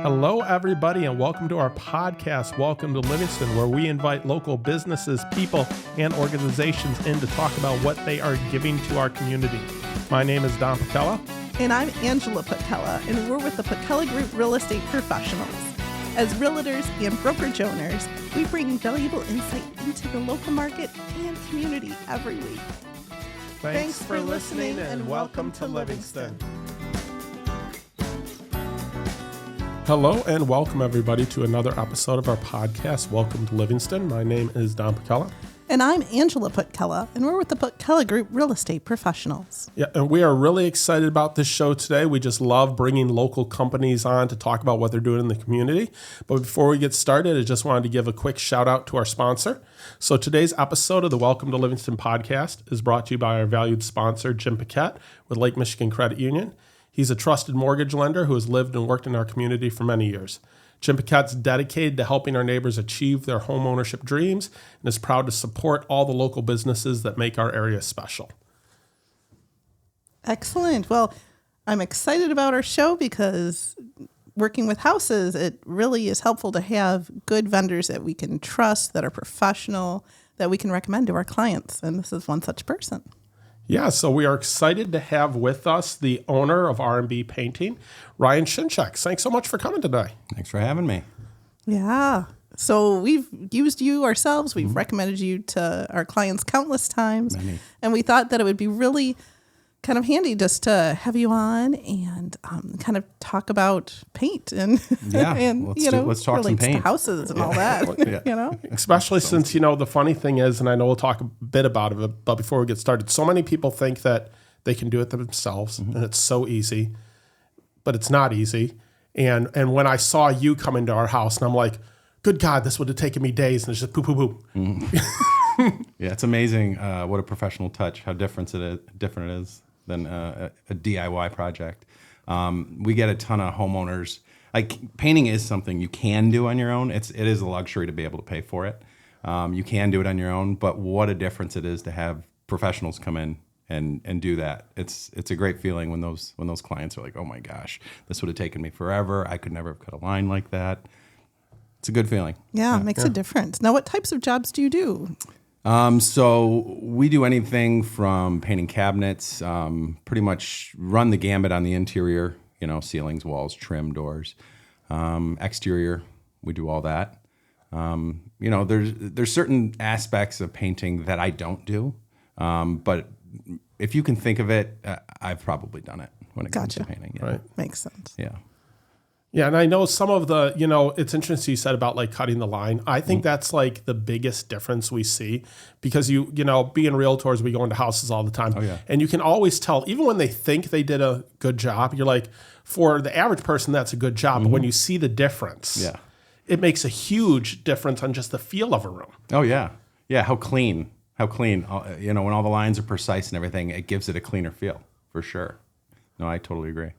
Hello, everybody, and welcome to our podcast, Welcome to Livingston, where we invite local businesses, people, and organizations in to talk about what they are giving to our community. My name is Don Patella. And I'm Angela Patella, and we're with the Patella Group Real Estate Professionals. As realtors and brokerage owners, we bring valuable insight into the local market and community every week. Thanks for listening, and welcome to Livingston. Hello and welcome everybody to another episode of our podcast, Welcome to Livingston. My name is Don Patella. And I'm Angela Patella, and we're with the Patella Group Real Estate Professionals. Yeah, and we are really excited about this show today. We just love bringing local companies on to talk about what they're doing in the community. But before we get started, I just wanted to give a quick shout out to our sponsor. So today's episode of the Welcome to Livingston podcast is brought to you by our valued sponsor, Jim Paquette with Lake Michigan Credit Union. He's a trusted mortgage lender who has lived and worked in our community for many years. Jim Paquette's dedicated to helping our neighbors achieve their home ownership dreams and is proud to support all the local businesses that make our area special. Excellent. Well, I'm excited about our show because working with houses, it really is helpful to have good vendors that we can trust, that are professional, that we can recommend to our clients. And this is one such person. Yeah, so we are excited to have with us the owner of R&B Painting, Ryan Schingeck. Thanks so much for coming today. Thanks for having me. Yeah. So we've used you ourselves. We've recommended you to our clients countless times. Many. And we thought that it would be really kind of handy just to have you on and kind of talk about paint and, and let's talk some paint. To houses and all that, Especially since, the funny thing is, and I know we'll talk a bit about it, but before we get started, so many people think that they can do it themselves and it's so easy, but it's not easy. And when I saw you come into our house and I'm like, good God, this would have taken me days, and it's just poo, poo, poo. Mm-hmm. Yeah, it's amazing what a professional touch, how different it is than a DIY project. We get a ton of homeowners. Like, painting is something you can do on your own. It is a luxury to be able to pay for it. You can do it on your own, but what a difference it is to have professionals come in and do that. It's a great feeling when those clients are like, oh my gosh, this would have taken me forever. I could never have cut a line like that. It's a good feeling. Yeah, it makes a difference. Now, what types of jobs do you do? So we do anything from painting cabinets, pretty much run the gambit on the interior, ceilings, walls, trim, doors, exterior, we do all that. There's certain aspects of painting that I don't do, but if you can think of it, I've probably done it when it comes to painting. Yeah. Right. Makes sense. Yeah. Yeah, and I know some of the, it's interesting you said about like cutting the line. I think that's like the biggest difference we see because being realtors, we go into houses all the time. Oh, yeah. And you can always tell, even when they think they did a good job, you're like, for the average person, that's a good job. But when you see the difference, it makes a huge difference on just the feel of a room. Oh, yeah. Yeah, how clean. When all the lines are precise and everything, it gives it a cleaner feel, for sure. No, I totally agree.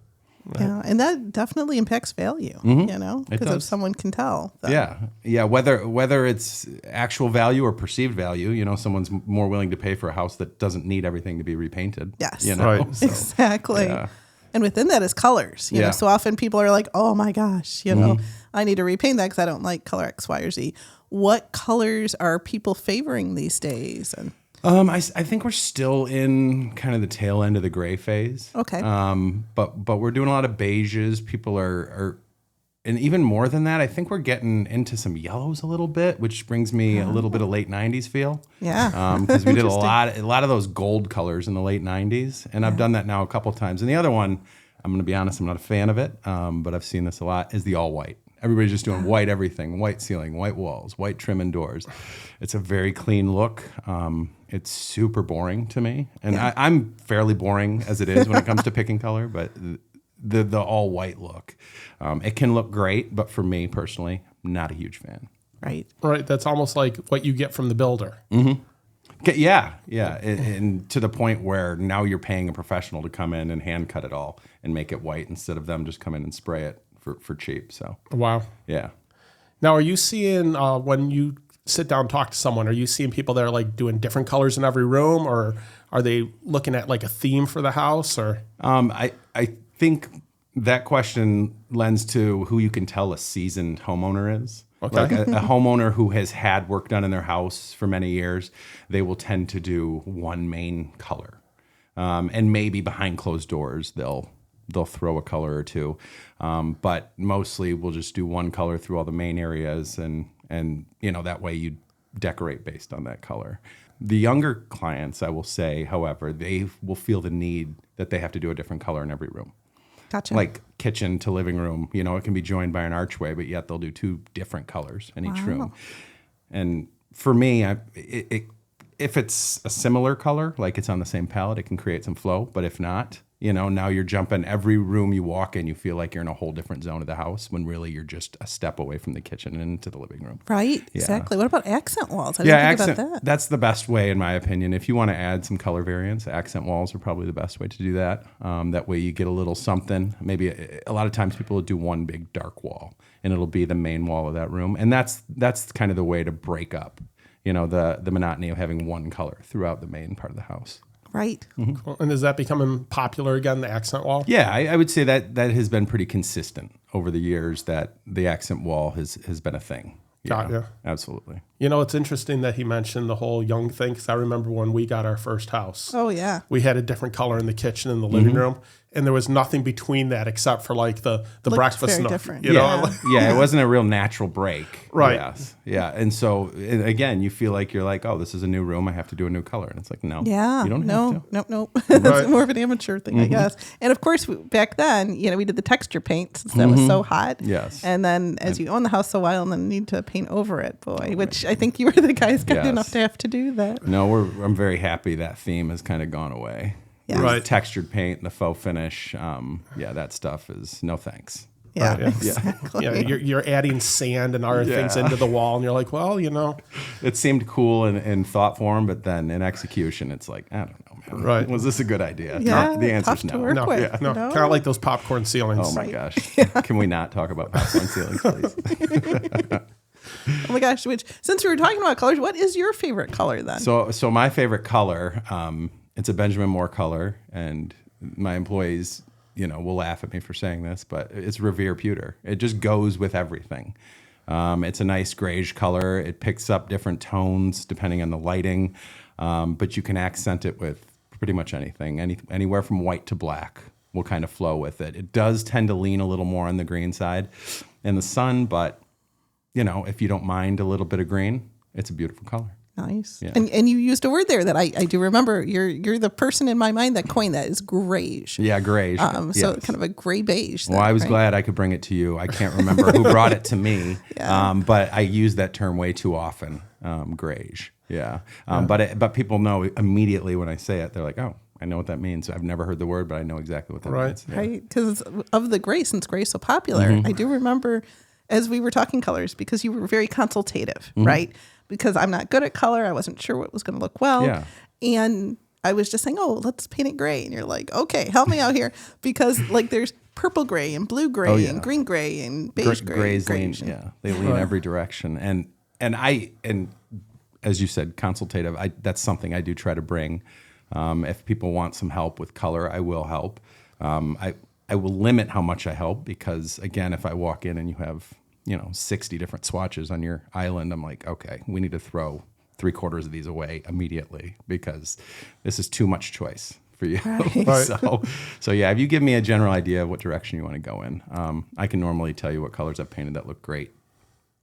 Right. Yeah, and that definitely impacts value, because if someone can tell. Yeah. Whether it's actual value or perceived value, someone's more willing to pay for a house that doesn't need everything to be repainted. Yes, right. So, exactly. Yeah. And within that is colors. You know, so often people are like, "Oh my gosh, I need to repaint that because I don't like color X, Y, or Z." What colors are people favoring these days? And I think we're still in kind of the tail end of the gray phase. Okay. But we're doing a lot of beiges. People are, and even more than that, I think we're getting into some yellows a little bit, which brings me a little bit of late 90s feel. Yeah. Because we did a lot of those gold colors in the late 90s, and I've done that now a couple of times. And the other one, I'm going to be honest, I'm not a fan of it, but I've seen this a lot, is the all white. Everybody's just doing white everything, white ceiling, white walls, white trim and doors. It's a very clean look. It's super boring to me. And I'm fairly boring as it is when it comes to picking color, but the all white look, it can look great, but for me personally, not a huge fan. Right. Right. That's almost like what you get from the builder. Mm-hmm. Yeah. And to the point where now you're paying a professional to come in and hand cut it all and make it white instead of them just come in and spray it for cheap. So wow. Yeah. Now, are you seeing when you sit down and talk to someone, are you seeing people that are like doing different colors in every room, or are they looking at like a theme for the house? Or I think that question lends to who you can tell a seasoned homeowner is. Okay. Like a homeowner who has had work done in their house for many years, they will tend to do one main color. And maybe behind closed doors, they'll throw a color or two. But mostly we'll just do one color through all the main areas, and that way you decorate based on that color. The younger clients, I will say, however, they will feel the need that they have to do a different color in every room. Gotcha. Like kitchen to living room, it can be joined by an archway, but yet they'll do 2 different colors in each room. And for me, if it's a similar color, like it's on the same palette, it can create some flow. But if not, now you're jumping every room you walk in, you feel like you're in a whole different zone of the house when really you're just a step away from the kitchen and into the living room. Right, Yeah. exactly. What about accent walls? I didn't think about that. That's the best way, in my opinion. If you want to add some color variants, accent walls are probably the best way to do that. That way you get a little something. Maybe a lot of times people will do one big dark wall, and it'll be the main wall of that room. And that's kind of the way to break up, the monotony of having one color throughout the main part of the house. Right. Cool. And is that becoming popular again, the accent wall? Yeah, I would say that has been pretty consistent over the years, that the accent wall has been a thing. Got ya. Absolutely. It's interesting that he mentioned the whole young thing, because I remember when we got our first house. Oh, yeah. We had a different color in the kitchen and the living room, and there was nothing between that except for like the breakfast very nook. different. Yeah, it wasn't a real natural break. Right. Yes. Yeah. And so, again, you feel like you're like, oh, this is a new room. I have to do a new color. And it's like, no. Yeah. You don't have to. No. It's more of an amateur thing, I guess. And of course, back then, we did the texture paint since that was so hot. Yes. And then as you own the house a while and then need to paint over it, which I think you were the guys kind enough to have to do that. No, I'm very happy that theme has kind of gone away. Yeah. Right. The textured paint, the faux finish. That stuff is no thanks. Yeah, Right, yeah. exactly. Yeah, you're adding sand and other things into the wall, and you're like, well, It seemed cool in thought form, but then in execution, it's like, I don't know, man. Right. Was this a good idea? Yeah, No, the answer's tough to no. work no, with, yeah, no, you know? kind of like those popcorn ceilings. Oh my gosh. Can we not talk about popcorn ceilings, please? Oh my gosh, since we were talking about colors, what is your favorite color then? So my favorite color, it's a Benjamin Moore color, and my employees, will laugh at me for saying this, but it's Revere Pewter. It just goes with everything. It's a nice grayish color. It picks up different tones depending on the lighting, but you can accent it with pretty much anything. Anywhere from white to black will kind of flow with it. It does tend to lean a little more on the green side in the sun, but if you don't mind a little bit of green, it's a beautiful color. Nice. Yeah. And you used a word there that I do remember. You're the person in my mind that coined that, is grayish. Yeah, grayish. So yes. kind of a gray beige. Well, I was glad I could bring it to you. I can't remember who brought it to me, but I use that term way too often, grayish. Yeah. But people know immediately when I say it, they're like, oh, I know what that means. I've never heard the word, but I know exactly what that means. Yeah. Right. Because of the gray, since gray is so popular, I do remember as we were talking colors, because you were very consultative, right? Because I'm not good at color. I wasn't sure what was going to look well. Yeah. And I was just saying, oh, let's paint it gray. And you're like, okay, help me out here. Because there's purple gray and blue gray and green gray and beige gray. Grays lean, grayish. they lean every direction. And as you said, consultative, that's something I do try to bring. If people want some help with color, I will help. I will limit how much I help, because again, if I walk in and you have 60 different swatches on your island, I'm like, okay, we need to throw 3/4 of these away immediately, because this is too much choice for you. Right. So yeah, if you give me a general idea of what direction you want to go in, I can normally tell you what colors I've painted that look great.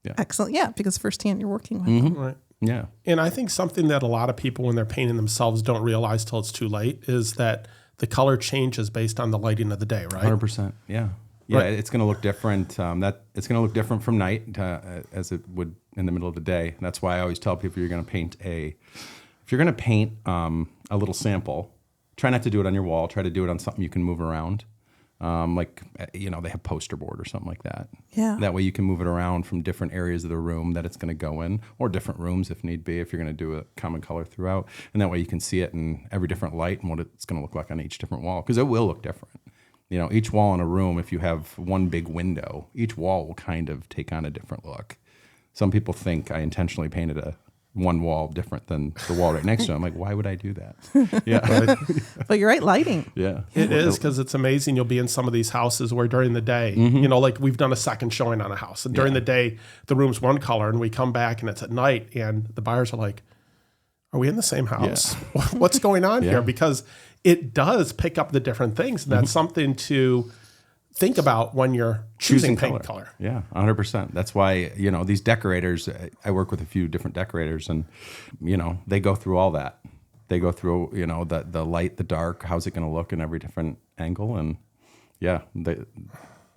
Yeah. Excellent. Yeah, because firsthand you're working with them. Right. Yeah. And I think something that a lot of people, when they're painting themselves, don't realize till it's too late is that the color changes based on the lighting of the day, right? 100%. Yeah. Yeah, Right. it's going to look different. It's going to look different from night as it would in the middle of the day. That's why I always tell people, if you're going to paint a little sample, try not to do it on your wall. Try to do it on something you can move around. They have poster board or something like that. Yeah. That way you can move it around from different areas of the room that it's going to go in, or different rooms if need be, if you're going to do a common color throughout. And that way you can see it in every different light and what it's going to look like on each different wall, because it will look different. Each wall in a room, if you have one big window, each wall will kind of take on a different look. Some people think I intentionally painted one wall different than the wall right next to it. I'm like, why would I do that? Yeah. But you're right, lighting. Yeah. It is, because it's amazing. You'll be in some of these houses where during the day, you know, like we've done a second showing on a house, and during the day, the room's one color, and we come back and it's at night, and the buyers are like, are we in the same house? What's going on here? Because it does pick up the different things, and that's something to think about when you're choosing paint color. Yeah, 100%. That's why, you know, these decorators, I work with a few different decorators, and, you know, they go through all that. They go through, you know, the light, the dark, how's it going to look in every different angle. And yeah, they're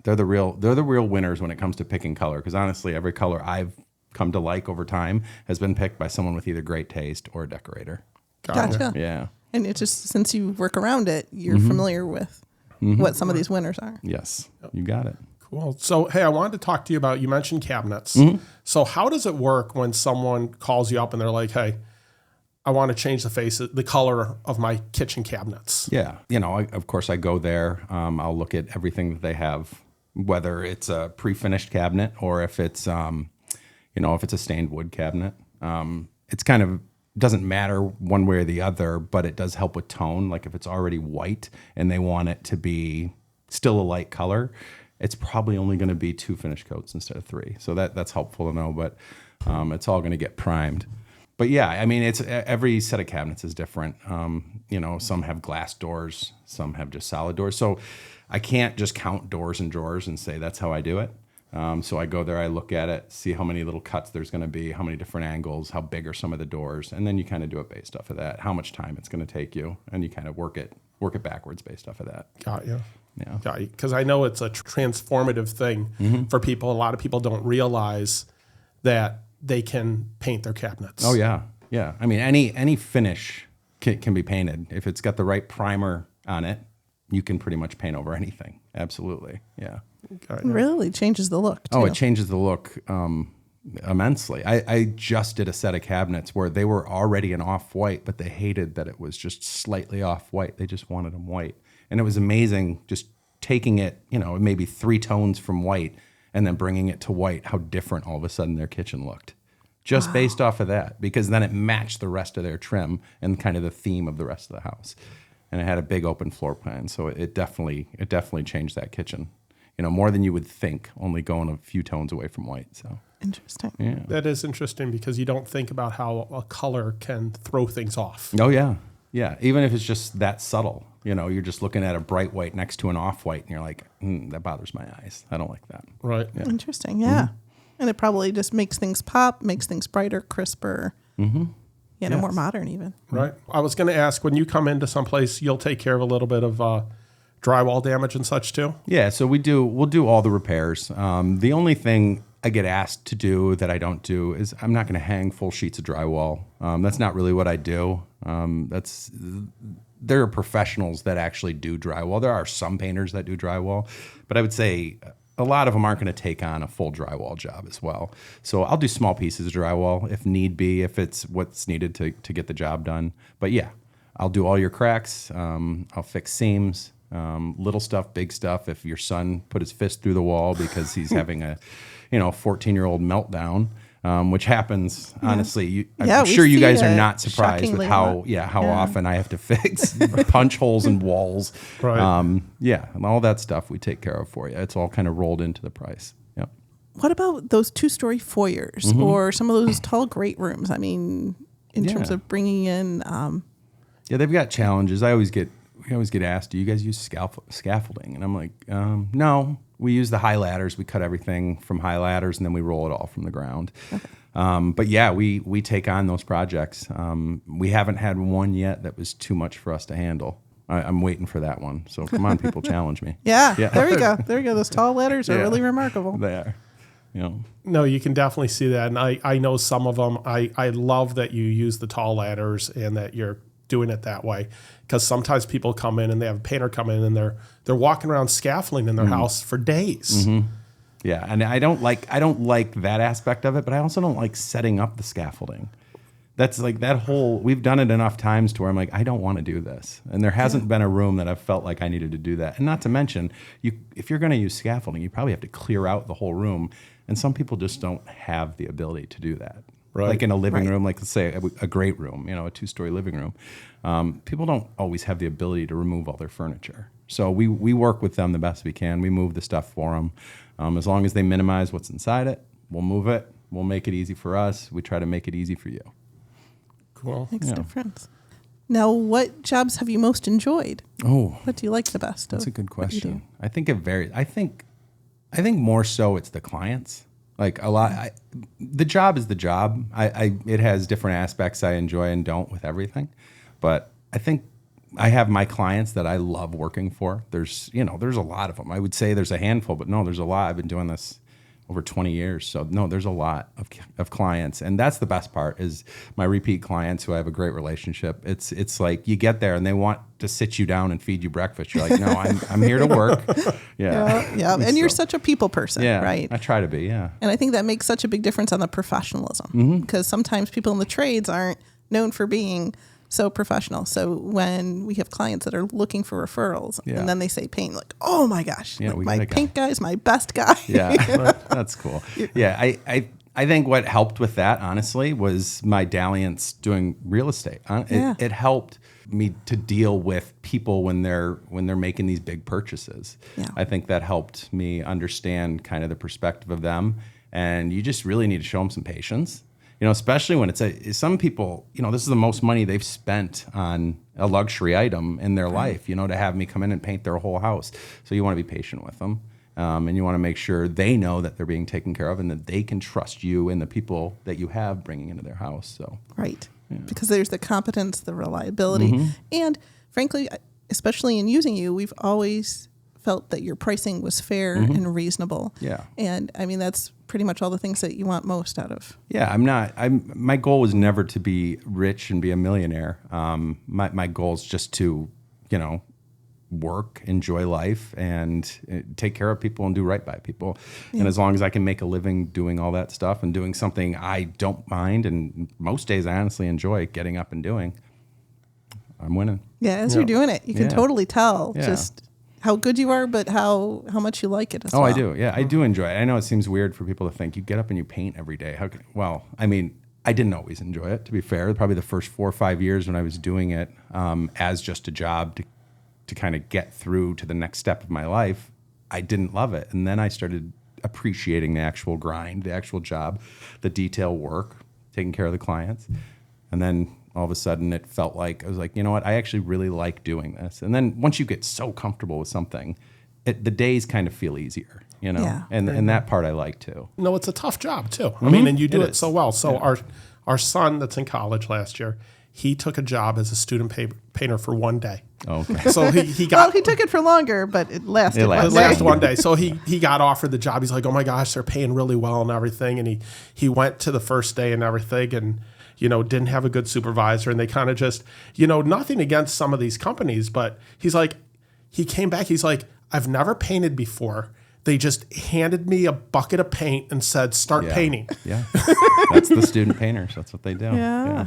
the real winners when it comes to picking color. Because honestly, every color I've come to like over time has been picked by someone with either great taste or a decorator. Gotcha. Yeah. And it just, since you work around it, you're familiar with what some of these winners are. Yes, you got it. Cool. So, hey, I wanted to talk to you about, you mentioned cabinets. So how does it work when someone calls you up and they're like, hey, I want to change the color of my kitchen cabinets? Yeah. You know, of course I go there. I'll look at everything that they have, whether it's a pre-finished cabinet or if it's, you know, if it's a stained wood cabinet. It's kind of, doesn't matter one way or the other, but it does help with tone. Like if it's already white and they want it to be still a light color, it's probably only going to be 2 finish coats instead of 3. So that's helpful to know, but it's all going to get primed. But yeah, I mean, it's every set of cabinets is different. You know, some have glass doors, some have just solid doors. So I can't just count doors and drawers and say that's how I do it. So I go there, I look at it, see how many little cuts there's going to be, how many different angles, how big are some of the doors, and then you kind of do it based off of that, how much time it's going to take you, and you kind of work it backwards based off of that. Got you. Yeah. Got you. Because I know it's a transformative thing for people. A lot of people don't realize that they can paint their cabinets. Oh yeah, yeah. I mean, any finish can be painted if it's got the right primer on it. You can pretty much paint over anything. Absolutely, yeah. It really changes the look, too. Oh, it changes the look immensely. I just did a set of cabinets where they were already an off-white, but they hated that it was just slightly off-white. They just wanted them white. And it was amazing just taking it, you know, maybe 3 tones from white and then bringing it to white, how different all of a sudden their kitchen looked. Just based off of that, because then it matched the rest of their trim and kind of the theme of the rest of the house. And it had a big open floor plan, so it definitely changed that kitchen. You know, more than you would think, only going a few tones away from white. So interesting. Yeah. That is interesting, because you don't think about how a color can throw things off. Oh yeah, yeah. Even if it's just that subtle, you know, you're just looking at a bright white next to an off white, and you're like, that bothers my eyes. I don't like that. Right. Yeah. Interesting. Yeah. And it probably just makes things pop, makes things brighter, crisper. You know, more modern even. Right. I was going to ask, when you come into someplace, you'll take care of a little bit of drywall damage and such too? Yeah, so we'll do all the repairs. The only thing I get asked to do that I don't do is I'm not going to hang full sheets of drywall. That's not really what I do. There are professionals that actually do drywall. There are some painters that do drywall, but I would say a lot of them aren't going to take on a full drywall job as well. So I'll do small pieces of drywall if need be, if it's what's needed to get the job done. But yeah, I'll do all your cracks. I'll fix seams. Little stuff, big stuff. If your son put his fist through the wall because he's having a, 14-year-old meltdown, which happens, honestly. I'm sure you guys are not surprised with how often I have to fix punch holes in walls. Right. And all that stuff we take care of for you. It's all kind of rolled into the price. Yep. What about those 2-story foyers or some of those tall great rooms? I mean, in terms of bringing in. They've got challenges. We always get asked, do you guys use scaffolding? And I'm like, no. We use the high ladders. We cut everything from high ladders, and then we roll it all from the ground. Okay. But yeah, we take on those projects. We haven't had one yet that was too much for us to handle. I'm waiting for that one. So come on, people, challenge me. Yeah, there we go. There we go. Those tall ladders are really remarkable. They are. No, you can definitely see that. And I know some of them. I love that you use the tall ladders and that you're doing it that way, because sometimes people come in and they have a painter come in and they're walking around scaffolding in their house for days. Yeah, and I don't like that aspect of it, but I also don't like setting up the scaffolding. That's like that whole, we've done it enough times to where I'm like, I don't want to do this. And there hasn't been a room that I've felt like I needed to do that. And not to mention, if you're going to use scaffolding, you probably have to clear out the whole room. And some people just don't have the ability to do that. Right. Like in a living Right. room, like let's say a great room, a 2-story living room. People don't always have the ability to remove all their furniture. So we work with them the best we can. We move the stuff for them. As long as they minimize what's inside it, we'll move it. We'll make it easy for us. We try to make it easy for you. Cool. Makes a difference. Now, what jobs have you most enjoyed? Oh, What do you like the best? that's a good what you do? question. I think it varies. I think more so it's the clients. Like a lot, the job is the job. It has different aspects I enjoy and don't with everything, but I think I have my clients that I love working for. There's a lot of them. I would say there's a handful, but no, there's a lot. I've been doing this over 20 years. So no, there's a lot of clients. And that's the best part is my repeat clients who I have a great relationship. It's like you get there and they want to sit you down and feed you breakfast. You're like, no, I'm here to work. Yeah. And you're such a people person, yeah, right? I try to be, yeah. And I think that makes such a big difference on the professionalism because sometimes people in the trades aren't known for being so professional. So when we have clients that are looking for referrals and then they say paint, like, oh my gosh, Yeah, like we my got a guy. paint guy is my best guy. Yeah, that's cool. Yeah, I think what helped with that, honestly, was my dalliance doing real estate. It helped me to deal with people when they're making these big purchases. Yeah. I think that helped me understand kind of the perspective of them. And you just really need to show them some patience. Especially when some people, this is the most money they've spent on a luxury item in their life, to have me come in and paint their whole house. So you want to be patient with them. And you want to make sure they know that they're being taken care of and that they can trust you and the people that you have bringing into their house. So Right. Yeah. Because there's the competence, the reliability. And frankly, especially in using you, we've always felt that your pricing was fair and reasonable. Yeah. And I mean, that's pretty much all the things that you want most out of. Yeah, my goal was never to be rich and be a millionaire. My goal is just to, work, enjoy life, and take care of people and do right by people. Yeah. And as long as I can make a living doing all that stuff and doing something I don't mind, and most days I honestly enjoy getting up and doing, I'm winning. Yeah, as you're doing it, you can totally tell just how good you are, but how much you like it as well. Oh, I do. Yeah, I do enjoy it. I know it seems weird for people to think you get up and you paint every day. I didn't always enjoy it, to be fair. Probably the first 4 or 5 years when I was doing it as just a job to kind of get through to the next step of my life, I didn't love it. And then I started appreciating the actual grind, the actual job, the detail work, taking care of the clients. And then all of a sudden it felt like, I was like, you know what, I actually really like doing this. And then once you get so comfortable with something, the days kind of feel easier, Yeah. and that part I like too. No, it's a tough job too. I mean, and you do it is. so well. So our son that's in college last year, he took a job as a student painter for one day. Okay. So he got. Well, he took it for longer, but it lasted. It lasted. It lasted one day. So he got offered the job. He's like, oh my gosh, they're paying really well and everything. And he went to the first day and everything and, didn't have a good supervisor. And they kind of just, nothing against some of these companies, but he's like, he came back. He's like, I've never painted before. They just handed me a bucket of paint and said, start painting. Yeah. That's the student painters. That's what they do. Yeah.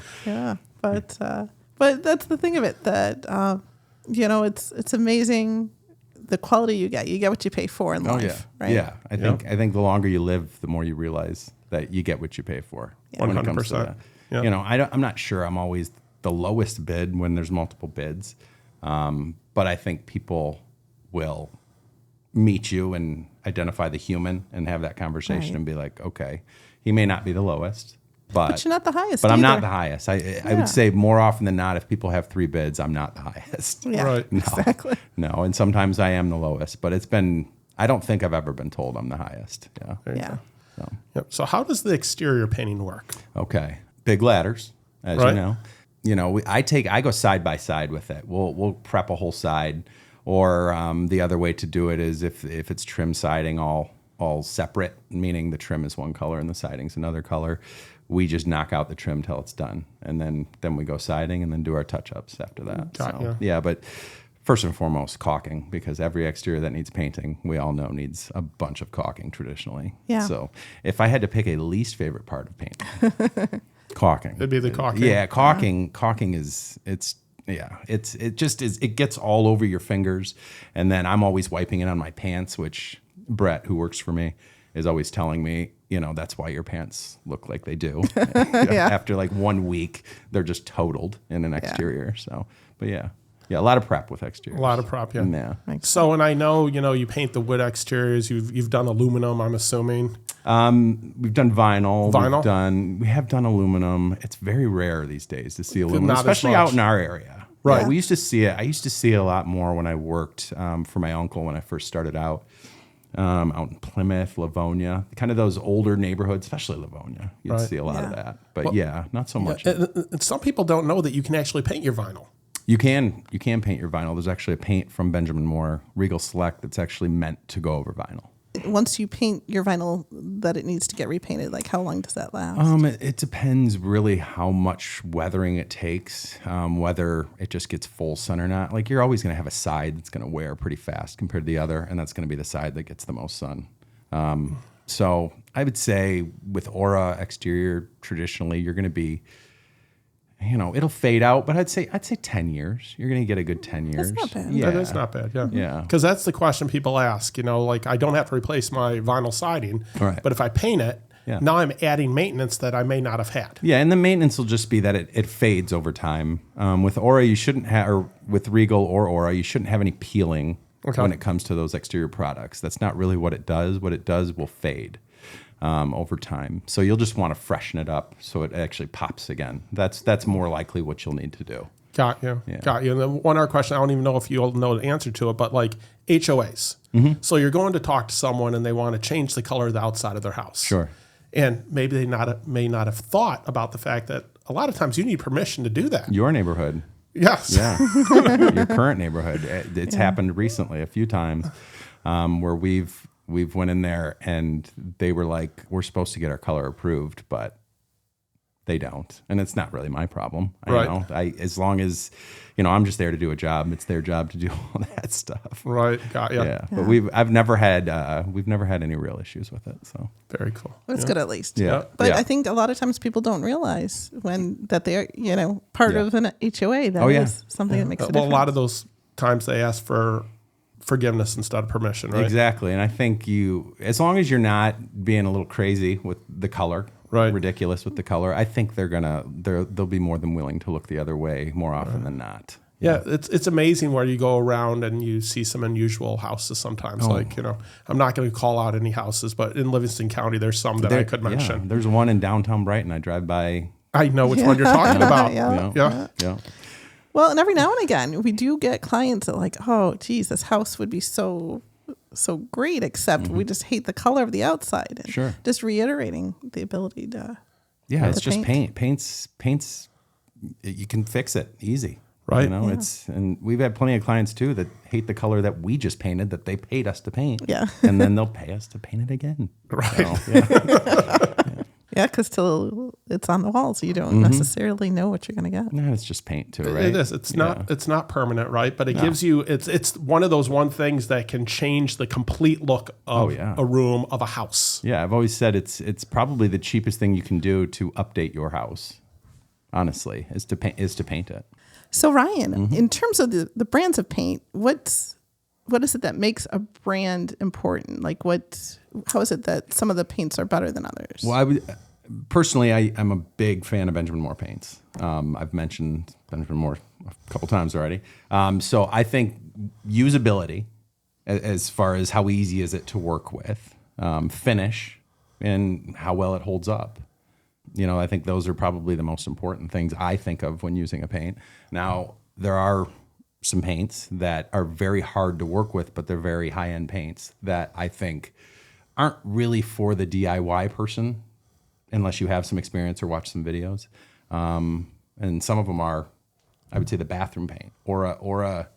But that's the thing of it that, it's amazing the quality you get. You get what you pay for in life, right? Yeah. I think the longer you live, the more you realize that you get what you pay for. Yeah. When it comes to 100%. that. Yeah. I'm not sure I'm always the lowest bid when there's multiple bids. But I think people will meet you and identify the human and have that conversation and be like, okay, he may not be the lowest, but you're not the highest. But I'm not either. the highest. I would say more often than not, if people have 3 bids, I'm not the highest. Yeah, Right. No, exactly. No, and sometimes I am the lowest, but I don't think I've ever been told I'm the highest. Yeah. Yeah. So, Yep. So how does the exterior painting work? okay. Big ladders, as Right. you know. I go side by side with it. We'll prep a whole side, or the other way to do it is if it's trim siding all separate, meaning the trim is one color and the siding's another color. We just knock out the trim till it's done, and then we go siding and then do our touch-ups after that. Got ya. Yeah, but first and foremost, caulking, because every exterior that needs painting, we all know needs a bunch of caulking traditionally. Yeah. So if I had to pick a least favorite part of painting, caulking. It'd be the caulking. Yeah, caulking is it gets all over your fingers, and then I'm always wiping it on my pants, which Brett, who works for me, is always telling me, that's why your pants look like they do. After like 1 week, they're just totaled in an exterior. So, but yeah, a lot of prep with exteriors. A lot of prep, yeah. Yeah. So, and I know, you paint the wood exteriors. You've done aluminum, I'm assuming. We've done vinyl. Vinyl? We have done aluminum. It's very rare these days to see aluminum, Not as especially much. out in our area. Right. We used to see it. I used to see it a lot more when I worked for my uncle when I first started out in Plymouth, Livonia, kind of those older neighborhoods, especially Livonia. You'd see a lot of that. But not so much. And some people don't know that you can actually paint your vinyl. You can paint your vinyl. There's actually a paint from Benjamin Moore, Regal Select, that's actually meant to go over vinyl. Once you paint your vinyl that it needs to get repainted, like how long does that last? It depends really how much weathering it takes, whether it just gets full sun or not. Like you're always going to have a side that's going to wear pretty fast compared to the other, and that's going to be the side that gets the most sun. So I would say with Aura exterior, traditionally you're going to be, it'll fade out, but I'd say 10 years. You're going to get a good 10 years. That's not bad. Yeah. That is not bad, yeah. Yeah. Because that's the question people ask, like I don't have to replace my vinyl siding, Right. but if I paint it, now I'm adding maintenance that I may not have had. Yeah, and the maintenance will just be that it fades over time. With Aura, you shouldn't have, or with Regal or Aura, you shouldn't have any peeling when it comes to those exterior products. That's not really what it does. What it does will fade over time. So you'll just want to freshen it up so it actually pops again. That's more likely what you'll need to do. Got you. Yeah. Got you. And then one other question, I don't even know if you'll know the answer to it, but like HOAs. So you're going to talk to someone and they want to change the color of the outside of their house. Sure. And maybe they may not have thought about the fact that a lot of times you need permission to do that. Your neighborhood. Yes. Yeah. Your current neighborhood. It's happened recently a few times where we've went in there and they were like, we're supposed to get our color approved, but they don't. And it's not really my problem. As long as, I'm just there to do a job. It's their job to do all that stuff. Right. Got you. Yeah. But we've never had any real issues with it. So Very cool. That's good at least. yeah. But Yeah. I think a lot of times people don't realize that they're, part of an HOA. That is something that makes a Well, a difference. lot of those times they ask for forgiveness instead of permission, right? Exactly. And I think as long as you're not being a little crazy with the color, Right. ridiculous with the color, I think they'll be more than willing to look the other way more often than not. Yeah, it's amazing where you go around and you see some unusual houses sometimes. Like, I'm not going to call out any houses, but in Livingston County, there's some that I could mention. Yeah, there's one in downtown Brighton. I drive by. I know which one you're talking about. Yeah. Well, and every now and again, we do get clients that are like, oh, geez, this house would be so great, except we just hate the color of the outside. And Sure. Just reiterating the ability to It's just paint. Paint's you can fix it easy. Right. And we've had plenty of clients too that hate the color that we just painted that they paid us to paint. Yeah. And then they'll pay us to paint it again. Right. So, Yeah, because till it's on the wall, so you don't necessarily know what you're going to get. no, it's just paint too, right? It is. It's not permanent, right? But it gives you it's one of those things that can change the complete look of a room of a house. Yeah, I've always said it's probably the cheapest thing you can do to update your house. Honestly, is to paint it. So Ryan, in terms of the brands of paint, what is it that makes a brand important? Like how is it that some of the paints are better than others? Well, personally, I'm a big fan of Benjamin Moore paints. I've mentioned Benjamin Moore a couple times already. So I think usability, as far as how easy is it to work with, finish, and how well it holds up. I think those are probably the most important things I think of when using a paint. Now, there are some paints that are very hard to work with, but they're very high-end paints that I think aren't really for the DIY person unless you have some experience or watch some videos. And some of them are, I would say, the bathroom paint or a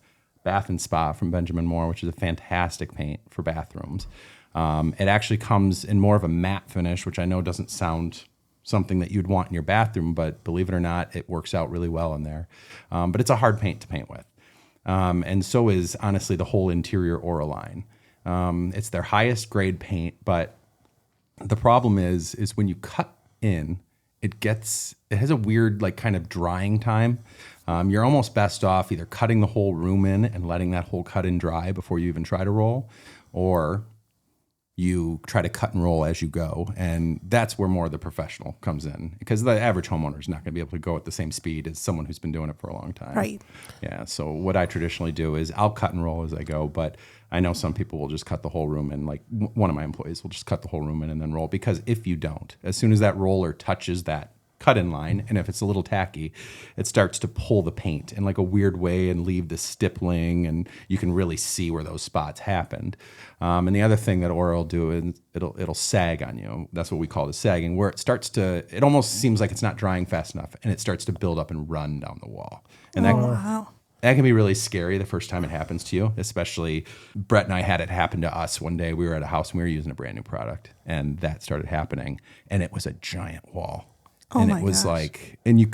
Bath and Spa from Benjamin Moore, which is a fantastic paint for bathrooms. It actually comes in more of a matte finish, which I know doesn't sound something that you'd want in your bathroom, but believe it or not, it works out really well in there. But it's a hard paint to paint with. And so is, honestly, the whole interior Aura line. It's their highest grade paint, but the problem is when you cut in, it has a weird, like, kind of drying time. You're almost best off either cutting the whole room in and letting that whole cut in dry before you even try to roll, or you try to cut and roll as you go. And that's where more of the professional comes in, because the average homeowner is not going to be able to go at the same speed as someone who's been doing it for a long time. Right. Yeah. So what I traditionally do is I'll cut and roll as I go, but I know some people will just cut the whole room in. Like one of my employees will just cut the whole room in and then roll, because if you don't, as soon as that roller touches that cut-in line, and if it's a little tacky, it starts to pull the paint in like a weird way and leave the stippling, and you can really see where those spots happened. And the other thing that Aura will do is it'll sag on you. That's what we call the sagging, where it almost seems like it's not drying fast enough, and it starts to build up and run down the wall. And Wow. that can be really scary the first time it happens to you, especially Brett and I had it happen to us one day. We were at a house and we were using a brand new product, and that started happening, and it was a giant wall. And my it was gosh. like, and you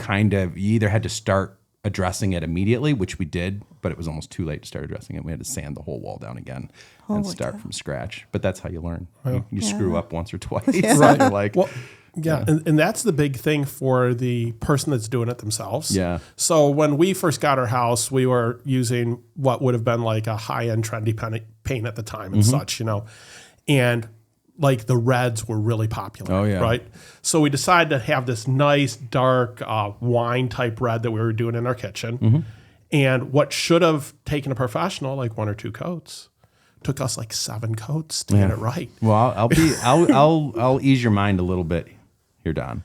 either had to start addressing it immediately, which we did, but it was almost too late to start addressing it. We had to sand the whole wall down again and Holy start cow. from scratch. But that's how you learn. You screw up once or twice. Right. You're like, Well, yeah, and that's the big thing for the person that's doing it themselves. Yeah. So when we first got our house, we were using what would have been like a high-end trendy paint at the time and such, and like the reds were really popular. Oh, yeah. Right. So we decided to have this nice dark wine type red that we were doing in our kitchen, and what should have taken a professional like 1 or 2 coats took us like 7 coats to get it right. well, I'll ease your mind a little bit here, Don.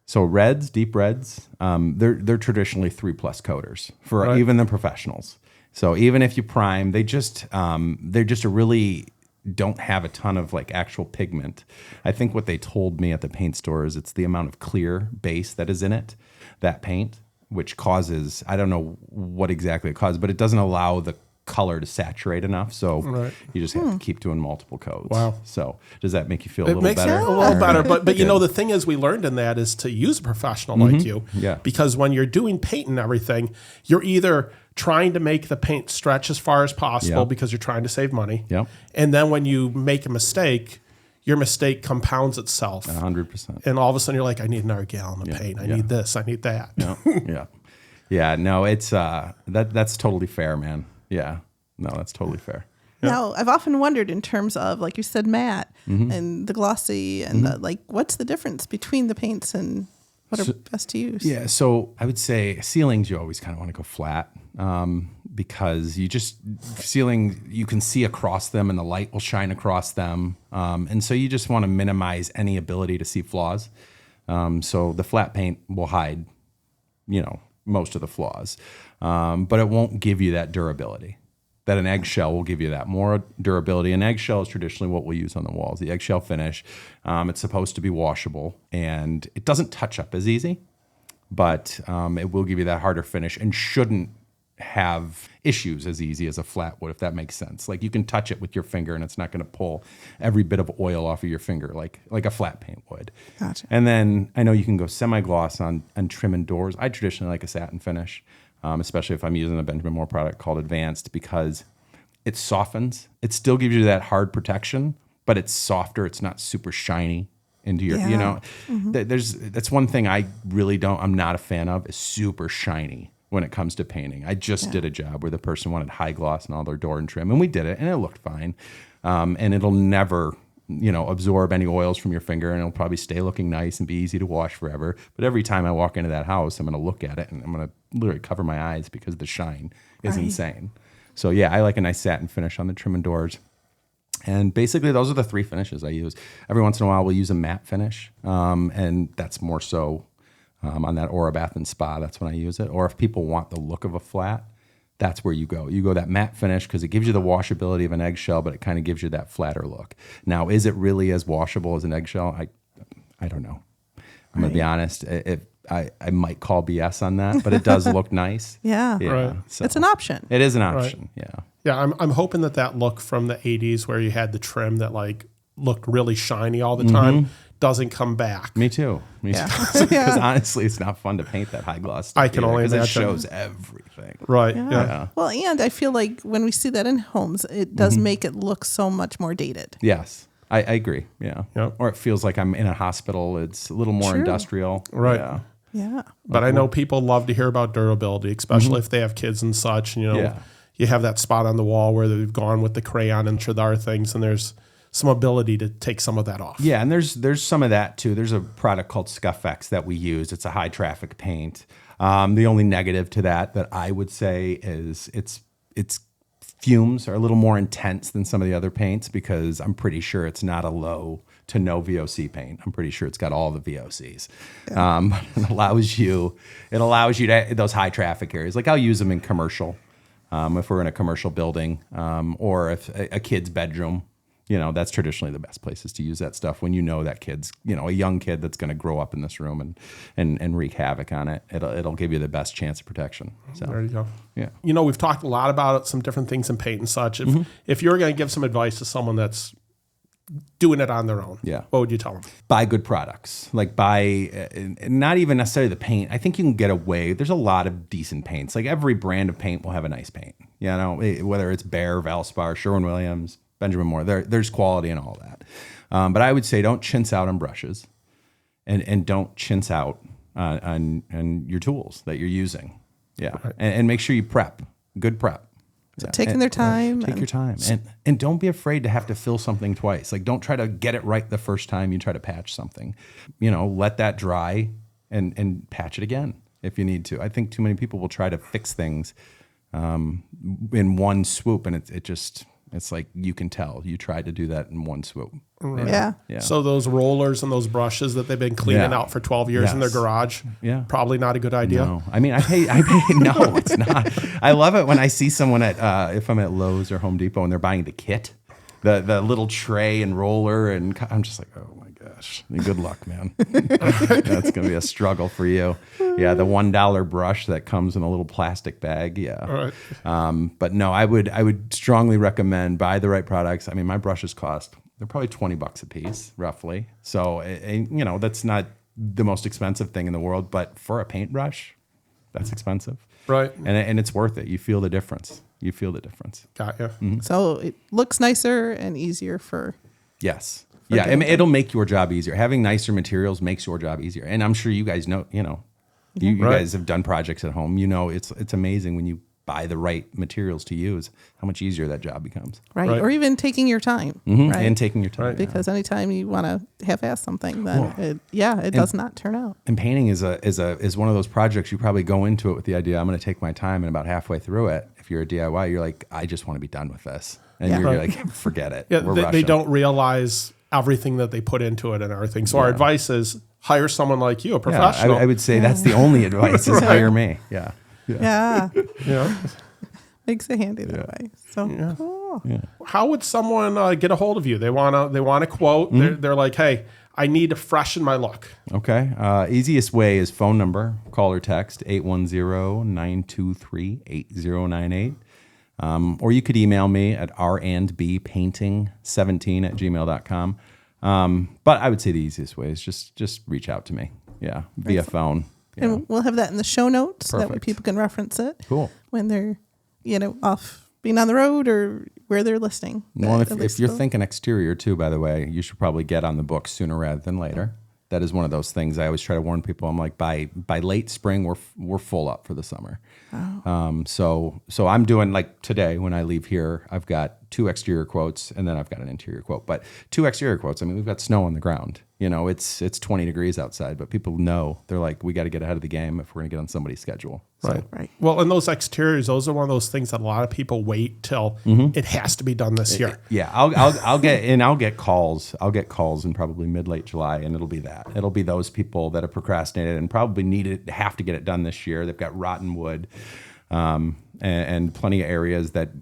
So reds, deep reds, they're traditionally 3+ coaters for even the professionals. So even if you prime, they're just a really don't have a ton of like actual pigment. I think what they told me at the paint store is it's the amount of clear base that is in it, that paint, which causes, I don't know what exactly it causes, but it doesn't allow the color to saturate enough. So you just have to keep doing multiple coats. Wow. So does that make you feel a It little makes better? it a little better, but the thing is, we learned in that is to use a professional like you, because when you're doing paint and everything, you're either trying to make the paint stretch as far as possible because you're trying to save money, and then when you make a mistake, your mistake compounds itself 100%. and all of a sudden you're like, I need another gallon of paint, I need this, I need that. Yeah. No, it's that's totally fair, man. Yeah. No, that's totally fair. Now, I've often wondered in terms of, like you said, matte and the glossy and the, what's the difference between the paints and what are best to use? Yeah, so I would say ceilings, you always kind of want to go flat because you can see across them and the light will shine across them. And so you just want to minimize any ability to see flaws. So the flat paint will hide, most of the flaws, but it won't give you that durability that an eggshell will give you. That more durability. An eggshell is traditionally what we use on the walls, the eggshell finish. It's supposed to be washable, and it doesn't touch up as easy, but it will give you that harder finish and shouldn't have issues as easy as a flat would, if that makes sense. Like you can touch it with your finger and it's not going to pull every bit of oil off of your finger like a flat paint would. Gotcha. And then I know you can go semi-gloss on trim and doors. I traditionally like a satin finish, especially if I'm using a Benjamin Moore product called Advanced, because it softens. It still gives you that hard protection, but it's softer. It's not super shiny into your, that's one thing I'm not a fan of, is super shiny when it comes to painting. I just did a job where the person wanted high gloss on all their door and trim, and we did it, and it looked fine. And it'll never, absorb any oils from your finger, and it'll probably stay looking nice and be easy to wash forever. But every time I walk into that house, I'm going to look at it, and I'm going to literally cover my eyes because the shine is insane. So yeah, I like a nice satin finish on the trim and doors. And basically, those are the 3 finishes I use. Every once in a while, we'll use a matte finish, and that's more so on that Aura Bath and Spa. That's when I use it. Or if people want the look of a flat, that's where you go. You go that matte finish because it gives you the washability of an eggshell, but it kind of gives you that flatter look. Now, is it really as washable as an eggshell? I don't know. I'm going to be honest. I might call BS on that, but it does look nice. Yeah. Right. So It's an option. it is an option. Right. Yeah, I'm hoping that look from the 80s where you had the trim that like looked really shiny all the time doesn't come back. Me too. Because honestly, it's not fun to paint that high gloss stuff. I can only imagine. It shows everything. Right. Yeah. Yeah. Well, and I feel like when we see that in homes, it does make it look so much more dated. Yes, I agree. Yeah. Yep. Or it feels like I'm in a hospital. It's a little more True. industrial. Right. Yeah. Yeah. But I know people love to hear about durability, especially if they have kids and such. And, you have that spot on the wall where they've gone with the crayon and Chadar things, and there's some ability to take some of that off. Yeah, and there's some of that too. There's a product called Scuffex that we use. It's a high traffic paint. The only negative to that I would say is its fumes are a little more intense than some of the other paints, because I'm pretty sure it's not a low to no VOC paint. I'm pretty sure it's got all the VOCs. But it allows you to those high traffic areas. Like I'll use them in commercial, if we're in a commercial building, or if a kid's bedroom. That's traditionally the best places to use that stuff when that kid's, a young kid that's going to grow up in this room and wreak havoc on it. It'll give you the best chance of protection. So there you go. Yeah. We've talked a lot about some different things in paint and such. If you're going to give some advice to someone that's doing it on their own, what would you tell them? Buy good products. Like buy, not even necessarily the paint. I think you can get away. There's a lot of decent paints. Like every brand of paint will have a nice paint. Whether it's Behr, Valspar, Sherwin-Williams, Benjamin Moore, there's quality in all that. But I would say don't chintz out on brushes, and don't chintz out on your tools that you're using. Yeah, right. And make sure you prep. Good prep. So taking their time. Take your time. And don't be afraid to have to fill something twice. Like don't try to get it right the first time you try to patch something. Let that dry and patch it again if you need to. I think too many people will try to fix things in one swoop, and it's like you can tell you tried to do that in one swoop. Right. Yeah. So those rollers and those brushes that they've been cleaning out for 12 years in their garage, probably not a good idea. No, I mean, I pay. No, it's not. I love it when I see someone if I'm at Lowe's or Home Depot and they're buying the kit, the little tray and roller, and I'm just like, oh my gosh, good luck, man. That's gonna be a struggle for you. Yeah, the $1 brush that comes in a little plastic bag. Yeah. All right. But no, I would strongly recommend buy the right products. I mean, my brushes they're probably $20 a piece, roughly. So, that's not the most expensive thing in the world, but for a paintbrush, that's expensive. Right. And it's worth it. You feel the difference. Got you. Mm-hmm. So it looks nicer and easier for. Yes. Yeah. I mean, it'll make your job easier. Having nicer materials makes your job easier. And I'm sure you guys know, you guys have done projects at home. It's amazing when you buy the right materials to use, how much easier that job becomes. Right. Or even taking your time. Mm-hmm. Right? And taking your time. Right. Because anytime you want to half-ass something, then it does not turn out. And painting is one of those projects you probably go into it with the idea, I'm going to take my time, and about halfway through it, if you're a DIY, you're like, I just want to be done with this. And you're like, forget it. Yeah, they don't realize everything that they put into it and everything. So our advice is hire someone like you, a professional. I would say that's the only advice is hire me. Yeah. Yeah. Yeah. Makes it handy that way. So cool. Yeah. How would someone get a hold of you? They want a quote. Mm-hmm. They're like, hey, I need to freshen my look. Okay. Easiest way is phone number, call or text 810-923-8098. Or you could email me at randbpainting17@gmail.com. But I would say the easiest way is just reach out to me. Yeah. Via phone. Yeah. And we'll have that in the show notes. Perfect. That way people can reference it. Cool. When they're, off being on the road or where they're listening. Well, if you're thinking exterior too, by the way, you should probably get on the books sooner rather than later. That is one of those things I always try to warn people. I'm like, by late spring, we're full up for the summer. Oh. So I'm doing, like today when I leave here, I've got 2 exterior quotes and then I've got an interior quote. But 2 exterior quotes. I mean, we've got snow on the ground. It's 20 degrees outside, but people know, they're like, we got to get ahead of the game if we're going to get on somebody's schedule. So. Right. Well, and those exteriors, those are one of those things that a lot of people wait till it has to be done this year. Yeah, I'll get calls. I'll get calls in probably mid-late July, and it'll be that. It'll be those people that have procrastinated and probably have to get it done this year. They've got rotten wood, and plenty of areas that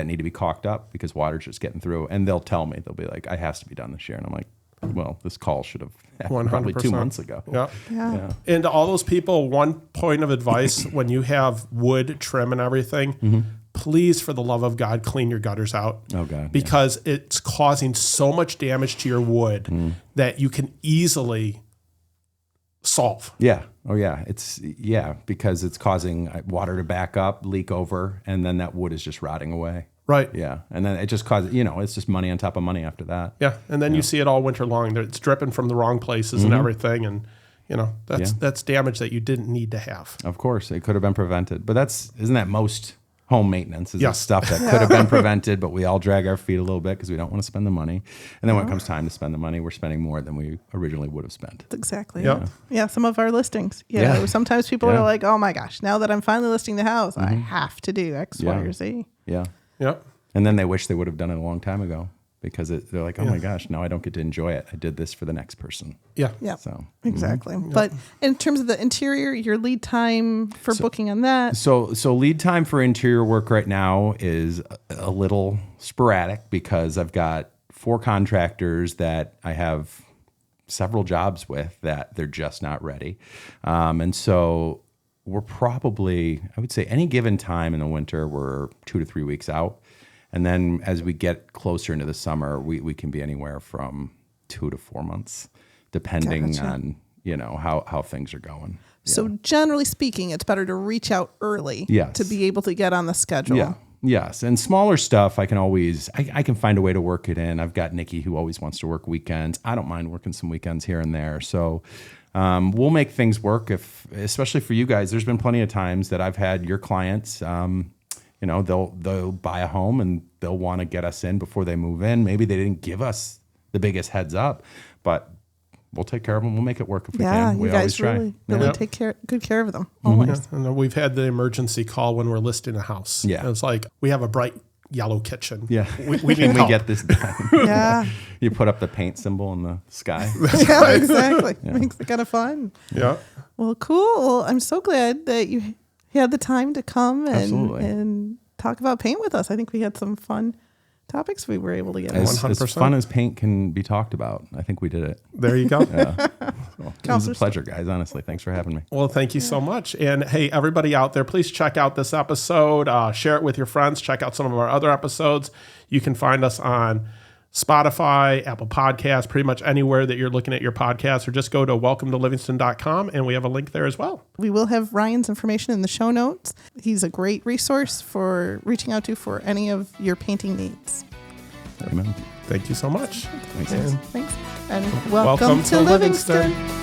need to be caulked up because water's just getting through. And they'll tell me, they'll be like, "It has to be done this year," and I'm like, well, this call should have happened probably 2 months ago. Yeah. And to all those people, one point of advice, when you have wood, trim, and everything, please, for the love of God, clean your gutters out. Oh, God. Because it's causing so much damage to your wood that you can easily solve. Yeah. Oh, yeah. Because it's causing water to back up, leak over, and then that wood is just rotting away. Right. Yeah. And then it just causes, it's just money on top of money after that. Yeah. And then you see it all winter long. It's dripping from the wrong places and everything. And, that's damage that you didn't need to have. Of course. It could have been prevented. But isn't that most home maintenance is the Yes. stuff that could have been prevented, but we all drag our feet a little bit because we don't want to spend the money. And then when it comes time to spend the money, we're spending more than we originally would have spent. Exactly. Yep. Yeah. Some of our listings. Yeah. Sometimes people Yeah. are like, oh my gosh, now that I'm finally listing the house, I have to do X, Y, or Z. Yeah. Yep. And then they wish they would have done it a long time ago because they're like, oh my gosh, now I don't get to enjoy it. I did this for the next person. Yeah. Yeah. So Exactly. But in terms of the interior, your lead time for booking on that. So lead time for interior work right now is a little sporadic because I've got 4 contractors that I have several jobs with that they're just not ready. And so we're probably, I would say any given time in the winter, we're 2 to 3 weeks out. And then as we get closer into the summer, we can be anywhere from 2 to 4 months, depending on, how things are going. So generally speaking, it's better to reach out early Yes. to be able to get on the schedule. Yeah. Yes. And smaller stuff, I can always, I can find a way to work it in. I've got Nikki who always wants to work weekends. I don't mind working some weekends here and there. So we'll make things work especially for you guys. There's been plenty of times that I've had your clients, they'll buy a home and they'll want to get us in before they move in. Maybe they didn't give us the biggest heads up, but we'll take care of them. We'll make it work if we can. We you always guys try. really Yeah. take good care of them. Always. Yeah. And we've had the emergency call when we're listing a house. Yeah. It's like, we have a bright yellow kitchen. Yeah. We Can need we help. get this done? Yeah. You put up the paint symbol in the sky. Yeah, exactly. Makes it kind of fun. Yeah. Well, cool. Well, I'm so glad that you had the time to come Absolutely. and talk about paint with us. I think we had some fun topics we were able to get As, on. as 100%. fun as paint can be talked about, I think we did it. There you go. It was a pleasure, guys. Honestly, thanks for having me. Well, thank you so much. And hey, everybody out there, please check out this episode. Share it with your friends. Check out some of our other episodes. You can find us on Spotify, Apple Podcasts, pretty much anywhere that you're looking at your podcast, or just go to welcometolivingston.com and we have a link there as well. We will have Ryan's information in the show notes. He's a great resource for reaching out to for any of your painting needs. Amen. Thank you so much. Thanks. And Thanks. And welcome to Livingston.